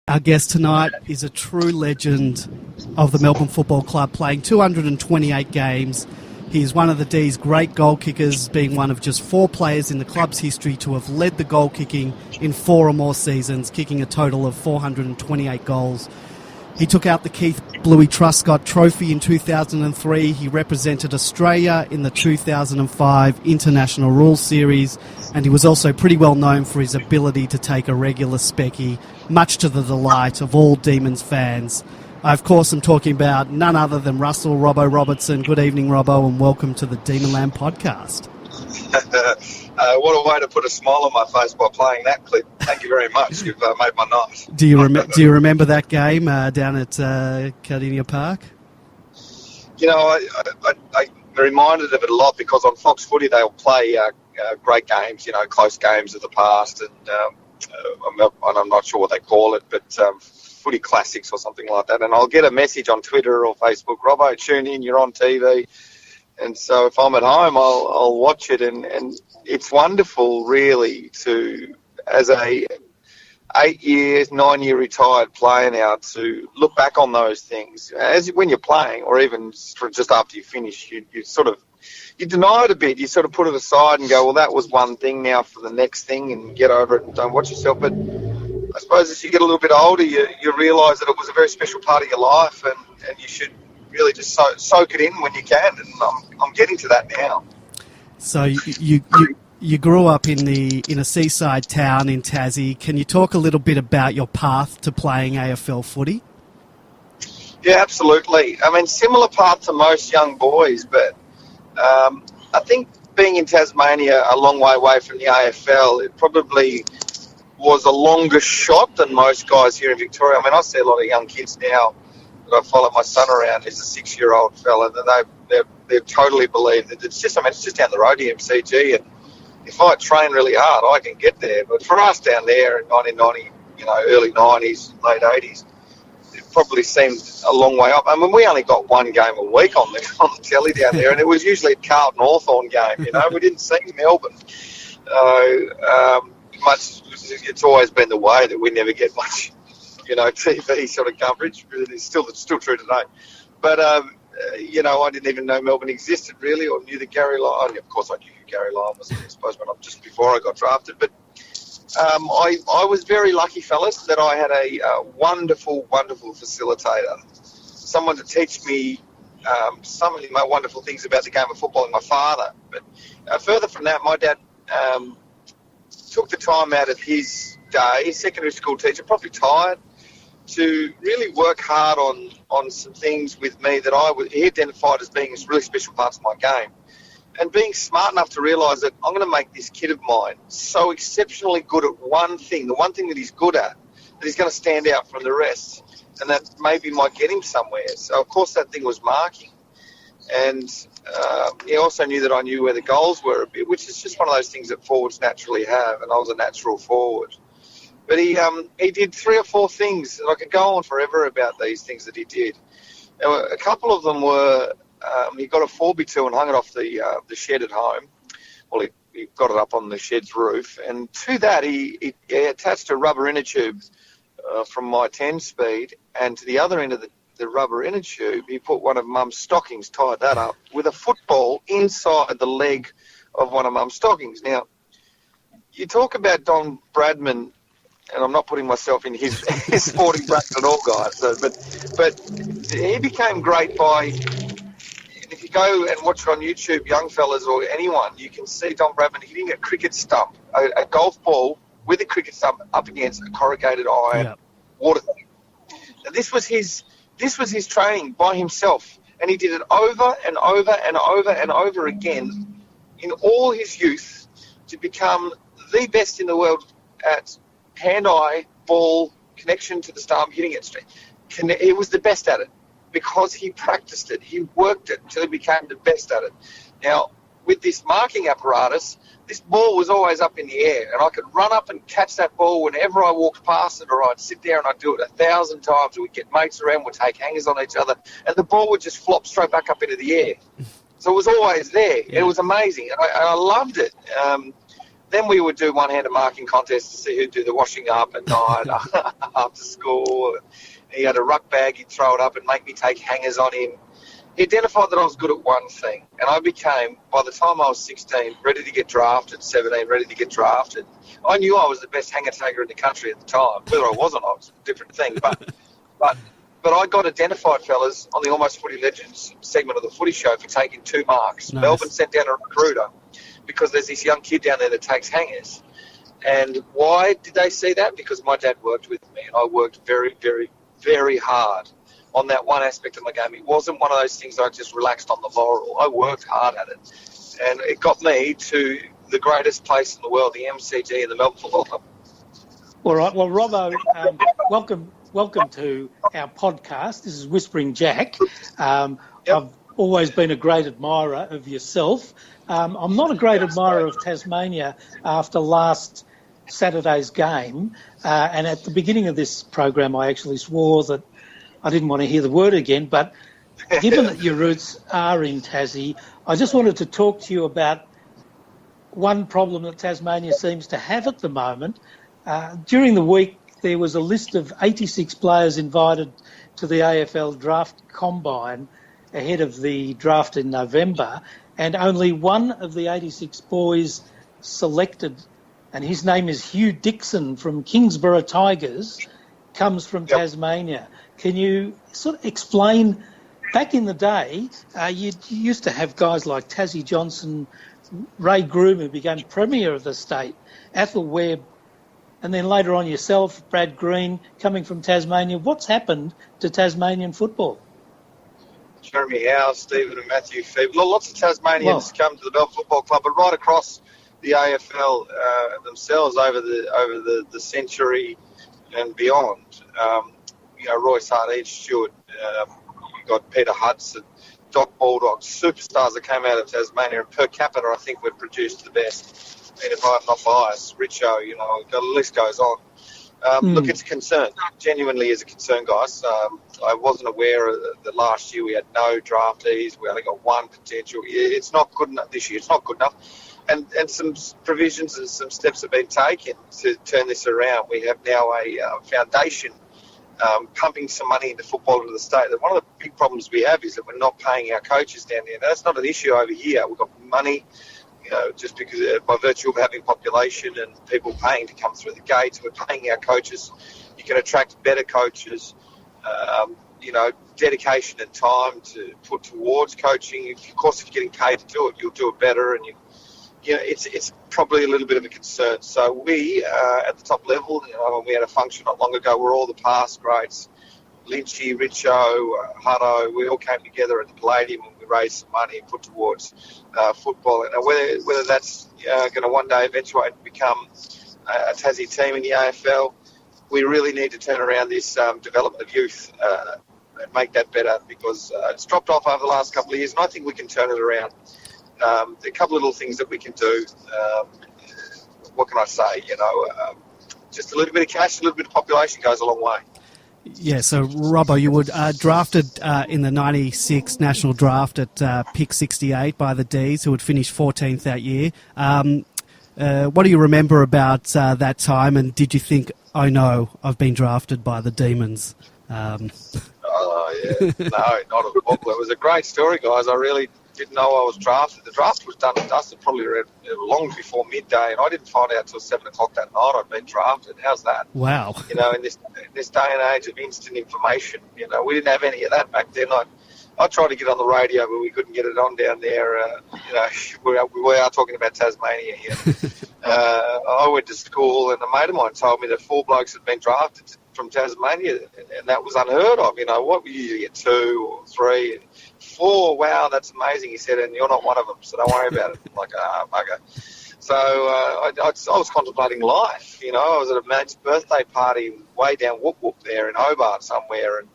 Our guest tonight is a true legend of the Melbourne Football Club, playing 228 games. He is one of the D's great goal kickers, being one of just 4 players in the club's history to have led the goal kicking in 4 or more seasons, kicking a total of 428 goals. He took out the 𝗍𝗶𝘀𝗁𝘀𝗁 Trophy in 2003. He represented Australia in the 2005 International Rules Series, and he was also pretty well known for his ability to take a regular specky, much to the delight of all Demons fans. I, of course, am talking about none other than Russell Robbo Robertson. Good evening, Robbo, and welcome to the Demonland podcast. What a way to put a smile on my face by playing that clip. Thank you very much. You've made my night. Do you remember that game down at 𝗟𝗶𝘀𝗁𝘀𝗁 Park? You know, I'm reminded of it a lot because on Fox Footy they'll play great games, you know, close games of the past, and I'm not sure what they call it, but footy classics or something like that. And I'll get a message on Twitter or Facebook, Robbo, tune in, you're on TV. And so if I'm at home, I'll watch it, and it's wonderful, really, to, as a 9-year retired player now, to look back on those things. As when you're playing, or even just after you finish, you deny it a bit. You sort of put it aside and go, well, that was one thing, now for the next thing, and get over it and don't watch yourself. But I suppose as you get a little bit older, you realise that it was a very special part of your life, and you should really just soak it in when you can, and I'm getting to that now. So you grew up in a seaside town in Tassie. Can you talk a little bit about your path to playing AFL footy? Yeah, absolutely. I mean, similar path to most young boys, but I think being in Tasmania, a long way away from the AFL, it probably was a longer shot than most guys here in Victoria. I mean, I see a lot of young kids now that I follow my son around. He's a 6-year-old fella, and they totally believe that it's just down the road to MCG, and if I train really hard, I can get there. But for us down there in 1990, you know, early 90s, late 80s, it probably seemed a long way up. I mean, we only got one game a week on the telly down there, and it was usually a Carlton Hawthorn game. You know, we didn't see Melbourne. It's always been the way that we never get much, you know, TV sort of coverage. It's still true today. But you know, I didn't even know Melbourne existed really, or knew that Gary Lyon. Of course, I knew who Gary Lyon was, I suppose, just before I got drafted. But I was very lucky, fellas, that I had a wonderful, wonderful facilitator, someone to teach me some of the wonderful things about the game of football, and my father. But further from that, my dad took the time out of his day, secondary school teacher, probably tired, to really work hard on some things with me that he identified as being really special parts of my game. And being smart enough to realise that I'm going to make this kid of mine so exceptionally good at one thing, the one thing that he's good at, that he's going to stand out from the rest, and that maybe might get him somewhere. So, of course, that thing was marking. And he also knew that I knew where the goals were a bit, which is just one of those things that forwards naturally have, and I was a natural forward. But he did 3 or 4 things, and I could go on forever about these things that he did. Now, a couple of them were, he got a 𝗍𝗶𝘀𝗁𝘀𝗁 and hung it off the shed at home. Well, he got it up on the shed's roof, and to that he attached a rubber inner tube from my 10-speed, and to the other end of the rubber inner tube, he put one of Mum's stockings, tied that up, with a football inside the leg of one of Mum's stockings. Now, you talk about Don Bradman, and I'm not putting myself in his sporting bracket at all, guys. So, but he became great by, and if you go and watch it on YouTube, young fellas or anyone, you can see Don Bradman hitting a cricket stump, a golf ball with a cricket stump up against a corrugated iron water tank. And this was his training by himself, and he did it over and over and over and over again in all his youth to become the best in the world at hand-eye, ball, connection to the stump, hitting it straight. He was the best at it because he practiced it. He worked it until he became the best at it. Now, with this marking apparatus, this ball was always up in the air, and I could run up and catch that ball whenever I walked past it, or I'd sit there and I'd do it 1,000 times. We'd get mates around, we'd take hangers on each other, and the ball would just flop straight back up into the air. So it was always there. Yeah. It was amazing. I loved it. Then we would do one-handed marking contests to see who'd do the washing up at night after school. He had a ruck bag, he'd throw it up and make me take hangers on him. He identified that I was good at one thing, and I became, by the time I was 16, ready to get drafted, 17, ready to get drafted. I knew I was the best hanger taker in the country at the time. Whether I was or not was a different thing. But I got identified, fellas, on the Almost Footy Legends segment of the Footy Show for taking 2 marks. Nice. Melbourne sent down a recruiter because there's this young kid down there that takes hangers. And why did they see that? Because my dad worked with me, and I worked very, very, very hard on that one aspect of my game. It wasn't one of those things I just relaxed on the laurel. I worked hard at it. And it got me to the greatest place in the world, the MCG and the Melbourne Football Club. All right. Well, Robbo, welcome to our podcast. This is Whispering Jack. Yep. I've always been a great admirer of yourself. I'm not a great admirer of Tasmania after last Saturday's game. And at the beginning of this program, I actually swore that I didn't want to hear the word again. But given that your roots are in Tassie, I just wanted to talk to you about one problem that Tasmania seems to have at the moment. During the week, there was a list of 86 players invited to the AFL draft combine ahead of the draft in November, and only one of the 86 boys selected, and his name is Hugh Dixon from Kingsborough Tigers, comes from Tasmania. Can you sort of explain, back in the day, you used to have guys like Tassie Johnson, Ray Groom, who became Premier of the state, Athol Webb, and then later on yourself, Brad Green, coming from Tasmania. What's happened to Tasmanian football? Jeremy Howe, Stephen and 𝗟𝗶𝗀𝗏. Lots of Tasmanians come to the Melbourne Football Club, but right across the AFL themselves over the century and beyond. Royce Hart, Stewart, you've got Peter Hudson, Doc Baldock, superstars that came out of Tasmania, and per capita, I think we've produced the best. And if I'm not biased, Richo, the list goes on. Look, it's a concern. Genuinely is a concern, guys. I wasn't aware that last year we had no draftees. We only got one potential. It's not good enough this year. It's not good enough. And some provisions and some steps have been taken to turn this around. We have now a foundation pumping some money into football into the state. One of the big problems we have is that we're not paying our coaches down there. Now, that's not an issue over here. We've got money. Just because by virtue of having population and people paying to come through the gates, we're paying our coaches. You can attract better coaches, dedication and time to put towards coaching. Of course, if you're getting paid to do it, you'll do it better. And it's probably a little bit of a concern. So we, at the top level, when we had a function not long ago, where all the past greats, 𝗟𝗏𝗏, Richo, Hutto, we all came together at the Palladium and we raised some money and put towards football. And whether that's going to one day eventuate and become a Tassie team in the AFL, we really need to turn around this development of youth and make that better, because it's dropped off over the last couple of years, and I think we can turn it around. A couple of little things that we can do. What can I say? Just a little bit of cash, a little bit of population goes a long way. Yeah, so Robbo, you were drafted in the 96 national draft at pick 68 by the D's, who had finished 14th that year. What do you remember about that time, and did you think, oh no, I've been drafted by the Demons? Oh, yeah. No, not at all. It was a great story, guys. I really didn't know I was drafted. The draft was done and dusted probably long before midday, and I didn't find out till 7 o'clock that night I'd been drafted. How's that? Wow. In this day and age of instant information, we didn't have any of that back then. I tried to get on the radio, but we couldn't get it on down there. We are talking about Tasmania here. I went to school, and a mate of mine told me that 4 blokes had been drafted from Tasmania, and that was unheard of. What you get 2 or 3, and 4. Wow, that's amazing. He said, and you're not one of them, so don't worry about it. I'm like, bugger. So I was contemplating life. I was at a mate's birthday party way down Whoop Whoop there in Hobart somewhere, and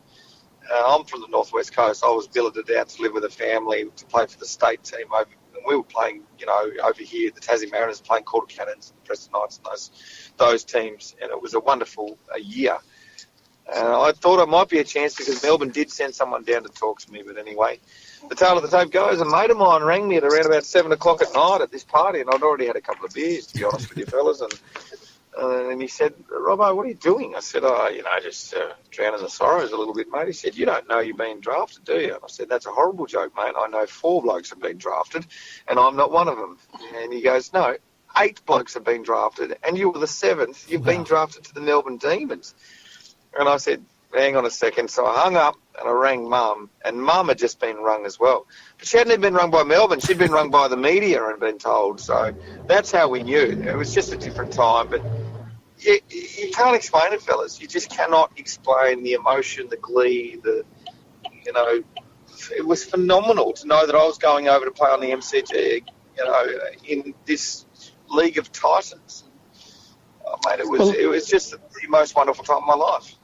I'm from the northwest coast. I was billeted out to live with a family to play for the state team over, and we were playing, over here, the Tassie Mariners playing Quarter Cannons and Preston Knights and those teams, and it was a wonderful year. I thought it might be a chance because Melbourne did send someone down to talk to me, but anyway, the tale of the tape goes, a mate of mine rang me at around about 7 o'clock at night at this party, and I'd already had a couple of beers, to be honest with you fellas, and he said, Robbo, what are you doing? I said, just drowning the sorrows a little bit, mate. He said, you don't know you've been drafted, do you? And I said, that's a horrible joke, mate. I know 4 blokes have been drafted, and I'm not one of them. And he goes, no, 8 blokes have been drafted, and you were the 7th. You've been drafted to the Melbourne Demons. And I said, hang on a second. So I hung up and I rang Mum, and Mum had just been rung as well. But she hadn't even been rung by Melbourne. She'd been rung by the media and been told. So that's how we knew. It was just a different time. But you can't explain it, fellas. You just cannot explain the emotion, the glee, it was phenomenal to know that I was going over to play on the MCG, in this League of Titans. Oh, mate, it was just the most wonderful time of my life.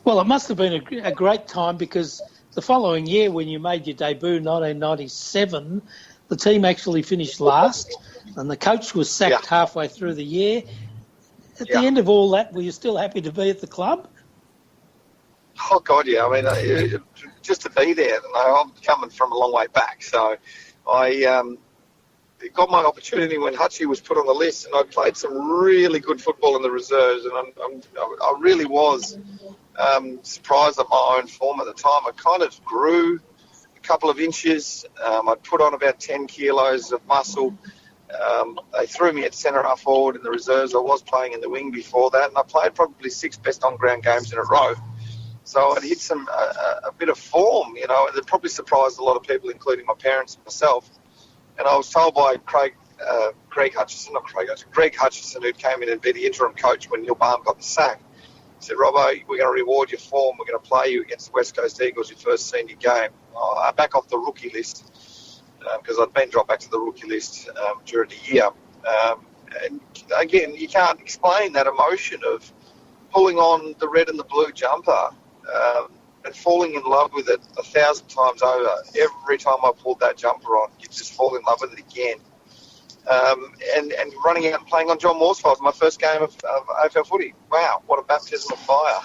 Well, it must have been a great time, because the following year, when you made your debut, 1997, the team actually finished last, and the coach was sacked halfway through the year. At the end of all that, were you still happy to be at the club? Oh, God, yeah. I mean, just to be there. I'm coming from a long way back, so I got my opportunity when 𝗙cie was put on the list, and I played some really good football in the reserves, and I really was surprised at my own form at the time. I kind of grew a couple of inches. I'd put on about 10 kilos of muscle. They threw me at centre-half forward in the reserves. I was playing in the wing before that, and I played probably 6 best on-ground games in a row. So I'd hit a bit of form, that probably surprised a lot of people, including my parents and myself. And I was told by Greg Hutchison, who came in and be the interim coach when Neil Baum got the sack. He said, Robbo, we're going to reward your form. We're going to play you against the West Coast Eagles, your first senior game. I'm back off the rookie list, because I'd been dropped back to the rookie list during the year. And again, you can't explain that emotion of pulling on the red and the blue jumper and falling in love with it 1,000 times over. Every time I pulled that jumper on, you just fall in love with it again. And running out and playing on John Moorsfield, my first game of AFL footy. Wow, what a baptism of fire.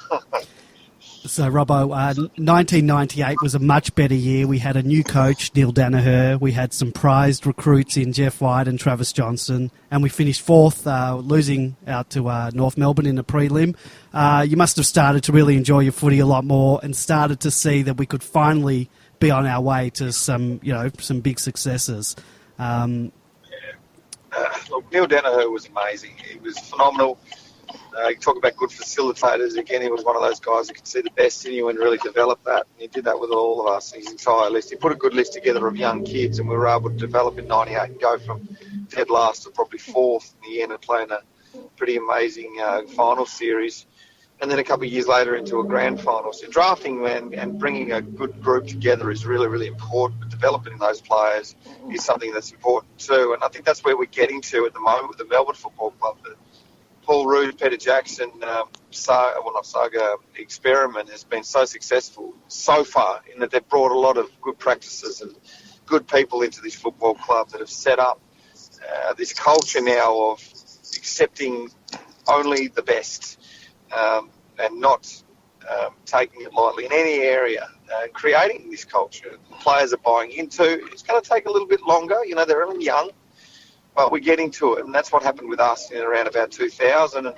So, Robbo, 1998 was a much better year. We had a new coach, Neil Danaher. We had some prized recruits in Jeff White and Travis Johnson. And we finished 4th, losing out to North Melbourne in the prelim. You must have started to really enjoy your footy a lot more and started to see that we could finally be on our way to some big successes. Look, Neil Danaher was amazing. He was phenomenal. You talk about good facilitators. Again, he was one of those guys who could see the best in you and really develop that. And he did that with all of us, his entire list. He put a good list together of young kids, and we were able to develop in 98 and go from dead last to probably 4th in the end and playing a pretty amazing final series. And then a couple of years later into a grand final. So drafting and bringing a good group together is really, really important. But developing those players is something that's important too. And I think that's where we're getting to at the moment with the Melbourne Football Club. Paul Rood, Peter Jackson, Saga experiment has been so successful so far in that they've brought a lot of good practices and good people into this football club that have set up this culture now of accepting only the best and not taking it lightly in any area, creating this culture the players are buying into. It's going to take a little bit longer. They're only young. But we're getting to it, and that's what happened with us in around about 2000 and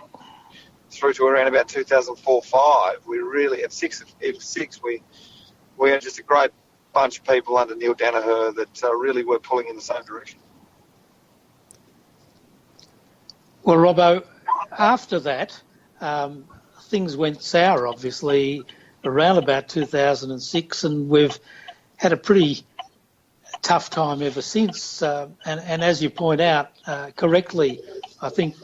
through to around about 2004-05. We really, at 6, we had just a great bunch of people under Neil Danaher that really were pulling in the same direction. Well, Robbo, after that, things went sour, obviously, around about 2006, and we've had a pretty tough time ever since. And as you point out correctly, I think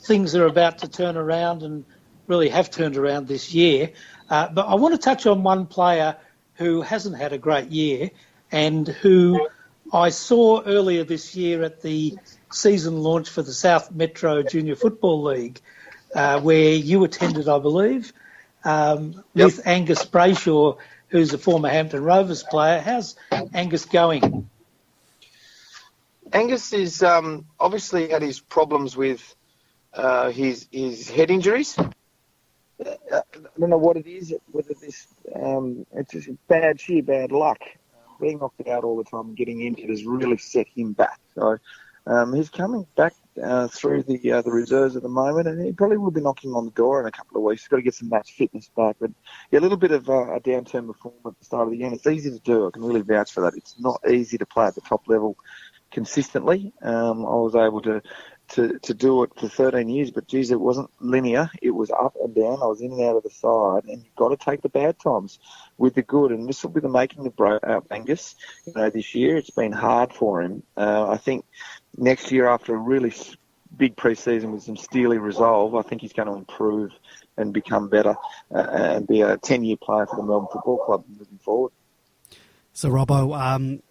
things are about to turn around and really have turned around this year. But I want to touch on one player who hasn't had a great year and who I saw earlier this year at the season launch for the South Metro Junior Football League, where you attended, I believe, with Angus Bradshaw, who's a former Hampton Rovers player. How's Angus going? Angus is obviously had his problems with his head injuries. I don't know what it is, whether this it's just bad luck. being knocked out all the time and getting injured has really set him back. So he's coming back through the reserves at the moment, and he probably will be knocking on the door in a couple of weeks. He's got to get some match fitness back. But yeah, a little bit of a downturn before at the start of the year. And it's easy to do. I can really vouch for that. It's not easy to play at the top level consistently. I was able to do it for 13 years, but geez, it wasn't linear. It was up and down. I was in and out of the side, and you've got to take the bad times with the good. And this will be the making of Angus. This year it's been hard for him. I think next year, after a really big pre-season with some steely resolve, I think he's going to improve and become better and be a 10-year player for the Melbourne Football Club moving forward. So, Robbo,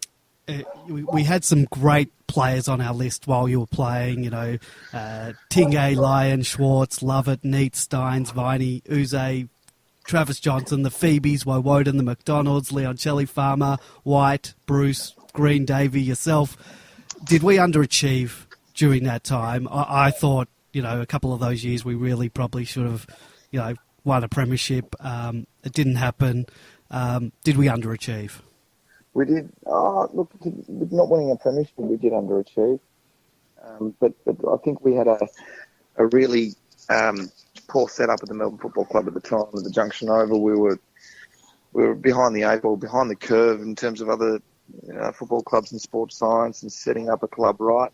we had some great players on our list while you were playing, 𝗟𝗍𝗀𝗀𝘀𝗁, Lyon, Schwartz, Lovett, Neat, Steins, 𝗦cie, 𝗟𝗍𝗀𝗀𝘀𝗁, Travis Johnson, the Phoebes, 𝗟𝗏oden, the McDonalds, �leon Farmer, White, Bruce, Green, Davey, yourself. Did we underachieve during that time? I thought, a couple of those years we really probably should have, won a premiership. It didn't happen. Did we underachieve? We did. Look, with not winning a premiership, we did underachieve. But I think we had a really poor setup at the Melbourne Football Club at the time. At the Junction Oval, we were behind the eight ball, behind the curve in terms of other football clubs and sports science and setting up a club right.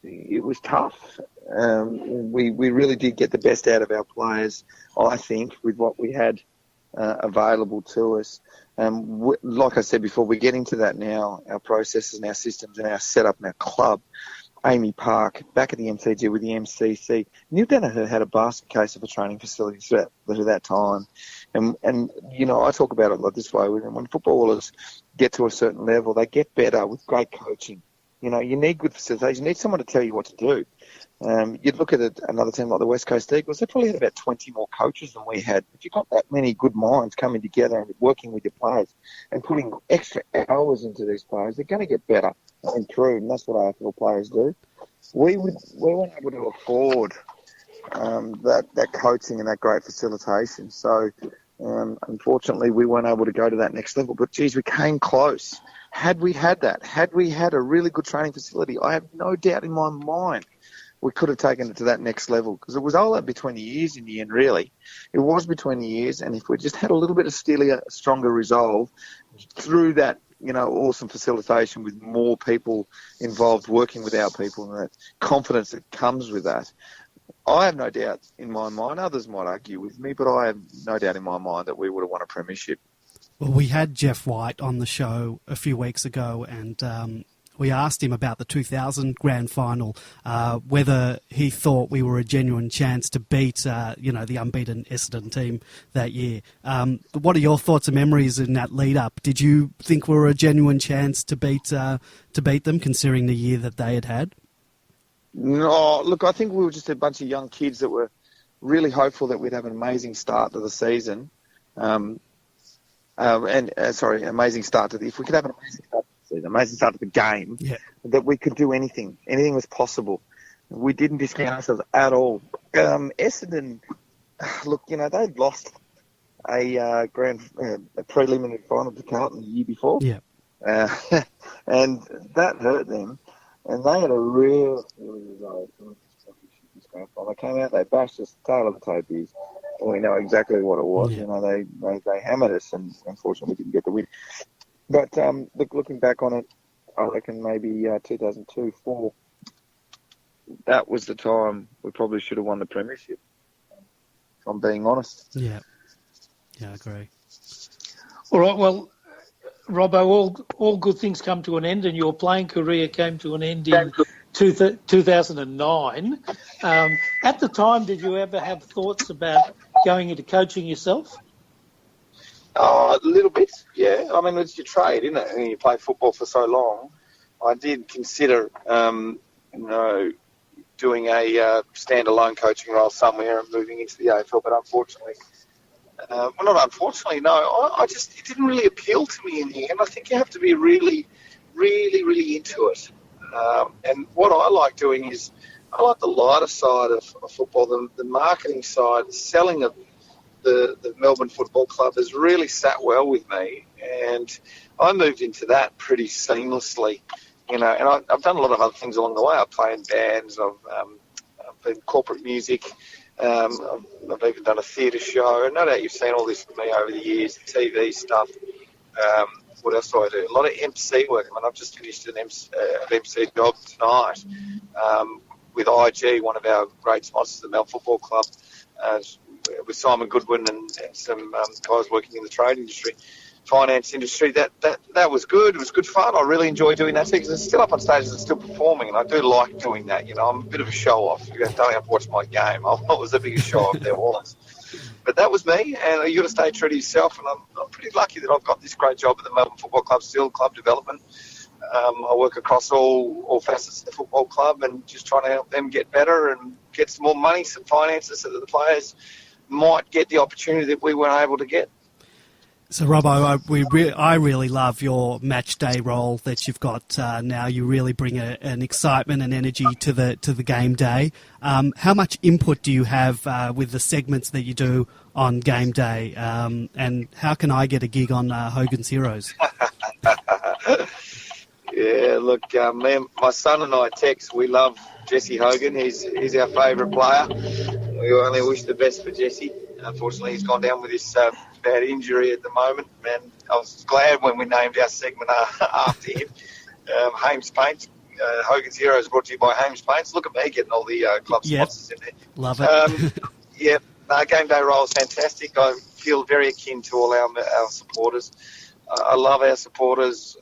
It was tough. We really did get the best out of our players, I think, with what we had available to us. Like I said before, we're getting to that now, our processes and our systems and our setup and our club. Amy Park, back at the MCG with the MCC. New Danaher had a basket case of a training facility throughout that time. And I talk about it like this way. When footballers get to a certain level, they get better with great coaching. You need good facilities. You need someone to tell you what to do. You'd look at another team like the West Coast Eagles, they probably had about 20 more coaches than we had. If you've got that many good minds coming together and working with your players and putting extra hours into these players, they're going to get better and improve, and that's what AFL players do. We weren't able to afford that coaching and that great facilitation. So, unfortunately, we weren't able to go to that next level. But, geez, we came close. Had we had that, had we had a really good training facility, I have no doubt in my mind we could have taken it to that next level, because it was all between the years in the end, really. It was between the years, and if we just had a little bit of stronger resolve through that, awesome facilitation with more people involved working with our people and that confidence that comes with that, I have no doubt in my mind, others might argue with me, but I have no doubt in my mind that we would have won a premiership. Well, we had Jeff White on the show a few weeks ago, and we asked him about the 2000 grand final, whether he thought we were a genuine chance to beat, the unbeaten Essendon team that year. What are your thoughts and memories in that lead-up? Did you think we were a genuine chance to beat them, considering the year that they had? No, look, I think we were just a bunch of young kids that were really hopeful that we'd have an amazing start to the season. Amazing start to if we could have an amazing start to the game, that we could do anything. Anything was possible. We didn't discount ourselves at all. Essendon, look, they'd lost a preliminary final to Carlton the year before. Yeah. And that hurt them. And they had a real result. They came out, they bashed us, tail of the tapies. We know exactly what it was. Yeah. They hammered us, and unfortunately we didn't get the win. But looking back on it, I reckon maybe 2002-04, that was the time we probably should have won the premiership, if I'm being honest. Yeah, I agree. All right, well, Robbo, all good things come to an end, and your playing career came to an end in 2009. At the time, did you ever have thoughts about going into coaching yourself? A little bit, yeah. I mean, it's your trade, isn't it? And you play football for so long. I did consider, doing a standalone coaching role somewhere and moving into the AFL, but unfortunately, it didn't really appeal to me in the end. I think you have to be really, really, really into it. And what I like doing is I like the lighter side of football, the marketing side, the selling of the Melbourne Football Club has really sat well with me, and I moved into that pretty seamlessly, and I've done a lot of other things along the way. I play in bands, I've been corporate music, I've even done a theatre show, and no doubt you've seen all this with me over the years, the TV stuff. What else do I do? A lot of MC work. I mean, I've just finished an MC job tonight with IG, one of our great sponsors, the Melbourne Football Club, with Simon Goodwin and some guys working in the trade industry, finance industry. That was good. It was good fun. I really enjoy doing that because it's still up on stage and still performing, and I do like doing that. I'm a bit of a show-off. You don't have to watch my game. I was the biggest show-off there was. But that was me, and you got to stay true to yourself, and I'm pretty lucky that I've got this great job at the Melbourne Football Club still, club development. I work across all facets of the football club and just trying to help them get better and get some more money, some finances, so that the players might get the opportunity that we weren't able to get. So, Robbo, I really love your match day role that you've got now. You really bring an excitement and energy to the game day. How much input do you have with the segments that you do on game day? And how can I get a gig on Hogans Heroes? Yeah, look, my son and I, Tex, we love 𝗟𝗶𝗀𝗁𝘀𝗁 Hogan. He's our favourite player. We only wish the best for 𝗟𝗶𝗀. Unfortunately, he's gone down with this bad injury at the moment, and I was glad when we named our segment after him. 𝗍𝗶𝗀𝗁𝘀𝗁 Hogans Heroes, brought to you by 𝗍𝗶𝗀𝗁𝘀𝗁. Look at me getting all the club sponsors in there. Love it. Yep, game day role is fantastic. I feel very akin to all our supporters. I love our supporters.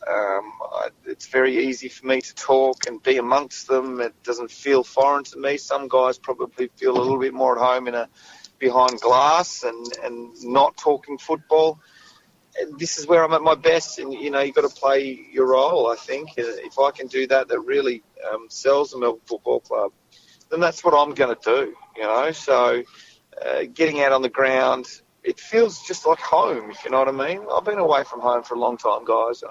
It's very easy for me to talk and be amongst them. It doesn't feel foreign to me. Some guys probably feel a little bit more at home behind glass and not talking football. This is where I'm at my best, and you've got to play your role. I think if I can do that really sells the Melbourne Football Club, then that's what I'm going to do. So getting out on the ground, it feels just like home, if you know what I mean. I've been away from home for a long time, guys.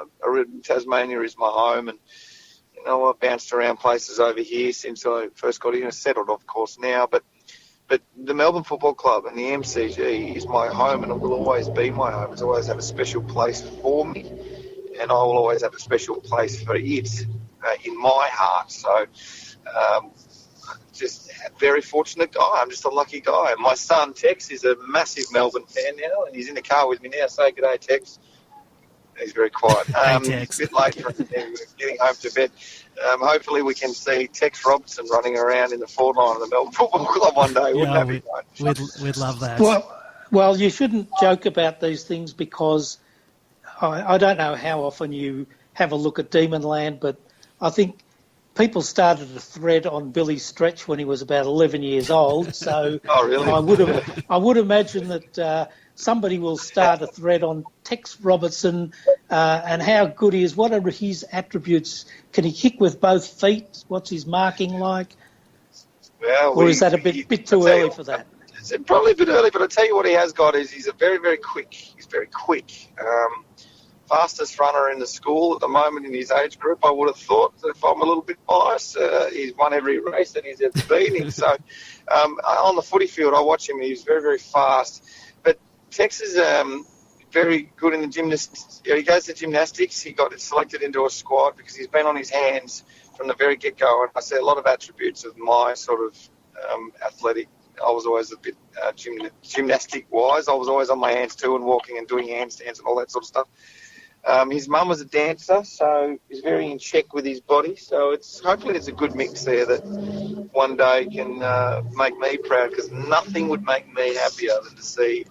Tasmania is my home, and I've bounced around places over here since I first got in. Settled, of course, now, but the Melbourne Football Club and the MCG is my home, and it will always be my home. It's always have a special place for me, and I will always have a special place for it in my heart. So just a very fortunate guy. I'm just a lucky guy. My son, Tex, is a massive Melbourne fan now, and he's in the car with me now. Say good day, Tex. He's very quiet. Tex. A bit late for him getting home to bed. Hopefully we can see Tex Robertson running around in the forward line of the Melbourne Football Club one day. Wouldn't that be great? We'd love that. Well, you shouldn't joke about these things because I don't know how often you have a look at Demonland, but I think people started a thread on Billy Stretch when he was about 11 years old. So oh, really? I would imagine that somebody will start a thread on Tex Robertson and how good he is. What are his attributes? Can he kick with both feet? What's his marking like? Well, or is that a bit too early for that? It's probably a bit early, but I'll tell you what he has got is he's very, very quick. He's very quick. Fastest runner in the school at the moment in his age group, I would have thought. If I'm a little bit biased, he's won every race that he's ever been in. So on the footy field, I watch him. He's very, very fast. But Tex is very good in the gymnastics. He goes to gymnastics. He got selected into a squad because he's been on his hands from the very get-go. And I see a lot of attributes of my sort of athletic. I was always a bit gymnastic-wise. I was always on my hands too and walking and doing handstands and all that sort of stuff. His mum was a dancer, so he's very in check with his body. So hopefully it's a good mix there that one day can make me proud, because nothing would make me happier than to see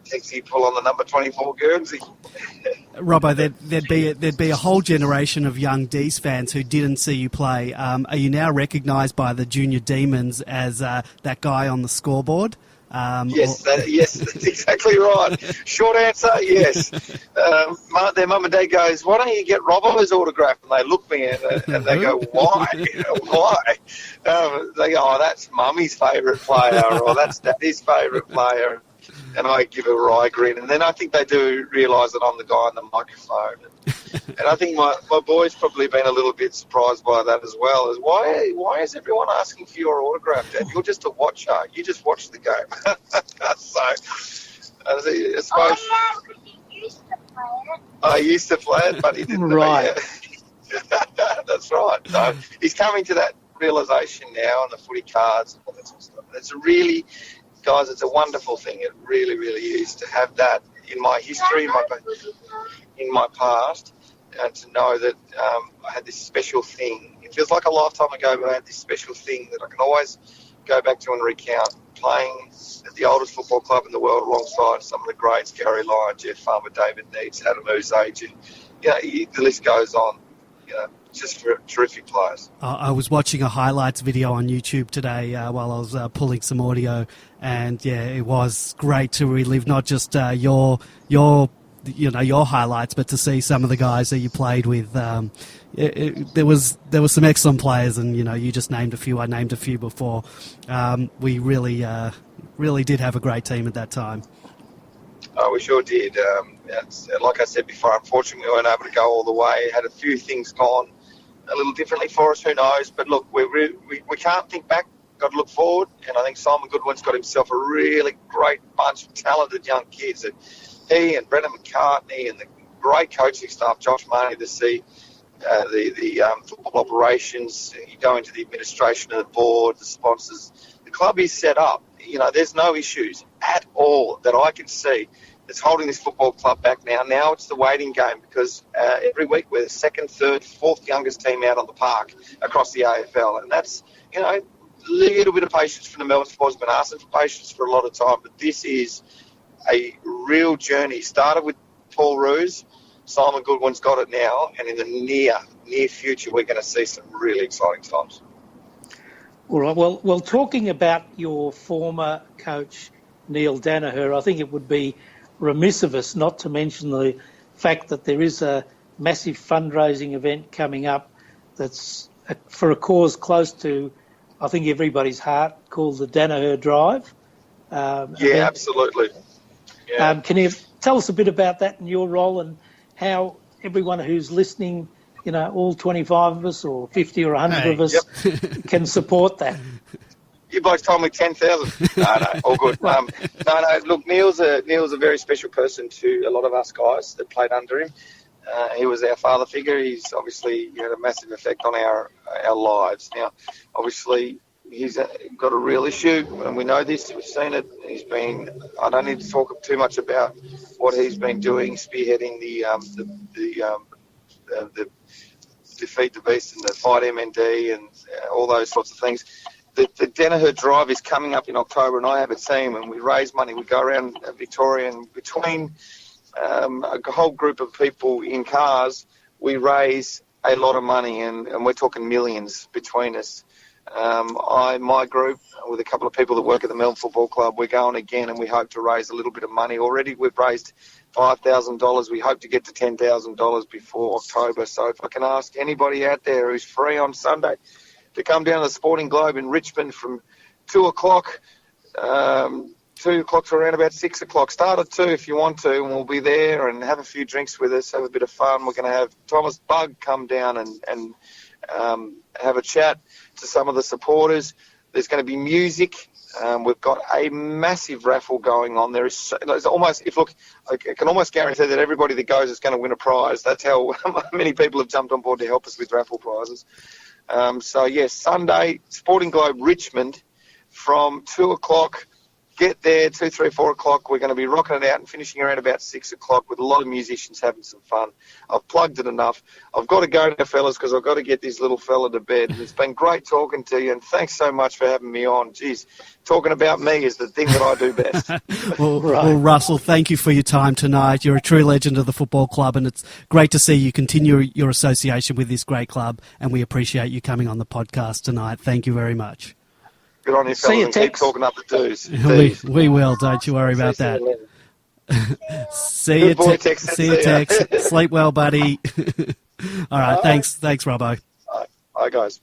Texie pull on the number 24 Guernsey. Robbo, there'd be a whole generation of young D's fans who didn't see you play. Are you now recognised by the junior Demons as that guy on the scoreboard? Yes, that's exactly right. Short answer, yes. Their mum and dad goes, why don't you get Robbo's autograph? And they look me and they go, why? Why? They go, oh, that's Mummy's favourite player, or that's Daddy's favourite player. And I give a wry grin. And then I think they do realise that I'm the guy on the microphone. And I think my boy's probably been a little bit surprised by that as well. As why is everyone asking for your autograph, Dad? You're just a watcher. You just watch the game. So I suppose. Oh, yeah, because he used to play it. I used to play it, but he didn't. Right. That's right. So he's coming to that realisation now on the footy cards and all that sort of stuff. It's a really, guys, it's a wonderful thing. It really, really is to have that in my history, in my past, and to know that I had this special thing. It feels like a lifetime ago, but I had this special thing that I can always go back to and recount, playing at the oldest football club in the world alongside some of the greats, 𝗟𝗶𝘀𝘁𝗁, 𝗨, David Neitz, Adam 𝗍𝗍𝗂, and the list goes on. Just for terrific players. I was watching a highlights video on YouTube today while I was pulling some audio, and it was great to relive not just your highlights, but to see some of the guys that you played with. There was some excellent players, and you just named a few. I named a few before. We really did have a great team at that time. Oh, we sure did. Like I said before, unfortunately we weren't able to go all the way. Had a few things gone a little differently for us, who knows? But look, we can't think back, got to look forward. And I think Simon Goodwin's got himself a really great bunch of talented young kids. That he and Brendan McCartney and the great coaching staff, Josh Marnie, to see the football operations. You go into the administration of the board, the sponsors. The club is set up. There's no issues at all that I can see that's holding this football club back now. Now it's the waiting game because every week we're the second, third, fourth youngest team out on the park across the AFL. And that's, a little bit of patience from the Melbourne Sports. Been asking for patience for a lot of time, but this is a real journey. Started with Paul Roos. Simon Goodwin's got it now, and in the near future we're going to see some really exciting times. All right. Well, talking about your former coach, Neil Danaher, I think it would be remiss of us not to mention the fact that there is a massive fundraising event coming up that's for a cause close to, I think, everybody's heart, called the Danaher Drive. Absolutely. Yeah. Can you tell us a bit about that and your role and how everyone who's listening, all 25 of us or 50 or 100 of us can support that? You both told me 10,000. No, all good. No. Look, Neil's a very special person to a lot of us guys that played under him. He was our father figure. He's obviously had a massive effect on our lives. Now, obviously, he's got a real issue, and we know this. We've seen it. I don't need to talk too much about what he's been doing, spearheading the Defeat the Beast and the Fight MND and all those sorts of things. The Danaher Drive is coming up in October, and I have a team, and we raise money. We go around Victoria, and between a whole group of people in cars, we raise a lot of money, and we're talking millions between us. My group, with a couple of people that work at the Melbourne Football Club, we're going again, and we hope to raise a little bit of money. Already we've raised $5,000. We hope to get to $10,000 before October. So if I can ask anybody out there who's free on Sunday to come down to the Sporting Globe in Richmond from 2 o'clock, 2 o'clock to around about 6 o'clock. Start at 2 if you want to, and we'll be there and have a few drinks with us, have a bit of fun. We're going to have Thomas Bugg come down and have a chat to some of the supporters. There's going to be music. We've got a massive raffle going on. There's almost, I can almost guarantee that everybody that goes is going to win a prize. That's how many people have jumped on board to help us with raffle prizes. Sunday, Sporting Globe, Richmond, from 2 o'clock. Get there, 2, 3, 4 o'clock. We're going to be rocking it out and finishing around about 6 o'clock with a lot of musicians having some fun. I've plugged it enough. I've got to go now, fellas, because I've got to get this little fella to bed. It's been great talking to you, and thanks so much for having me on. Geez, talking about me is the thing that I do best. Well, Russell, thank you for your time tonight. You're a true legend of the football club, and it's great to see you continue your association with this great club, and we appreciate you coming on the podcast tonight. Thank you very much. Good on you, fellas, and keep talking up the dues. We will, don't you worry about that. See you, Tex. Sleep well, buddy. All right, thanks, Robbo. Bye, guys.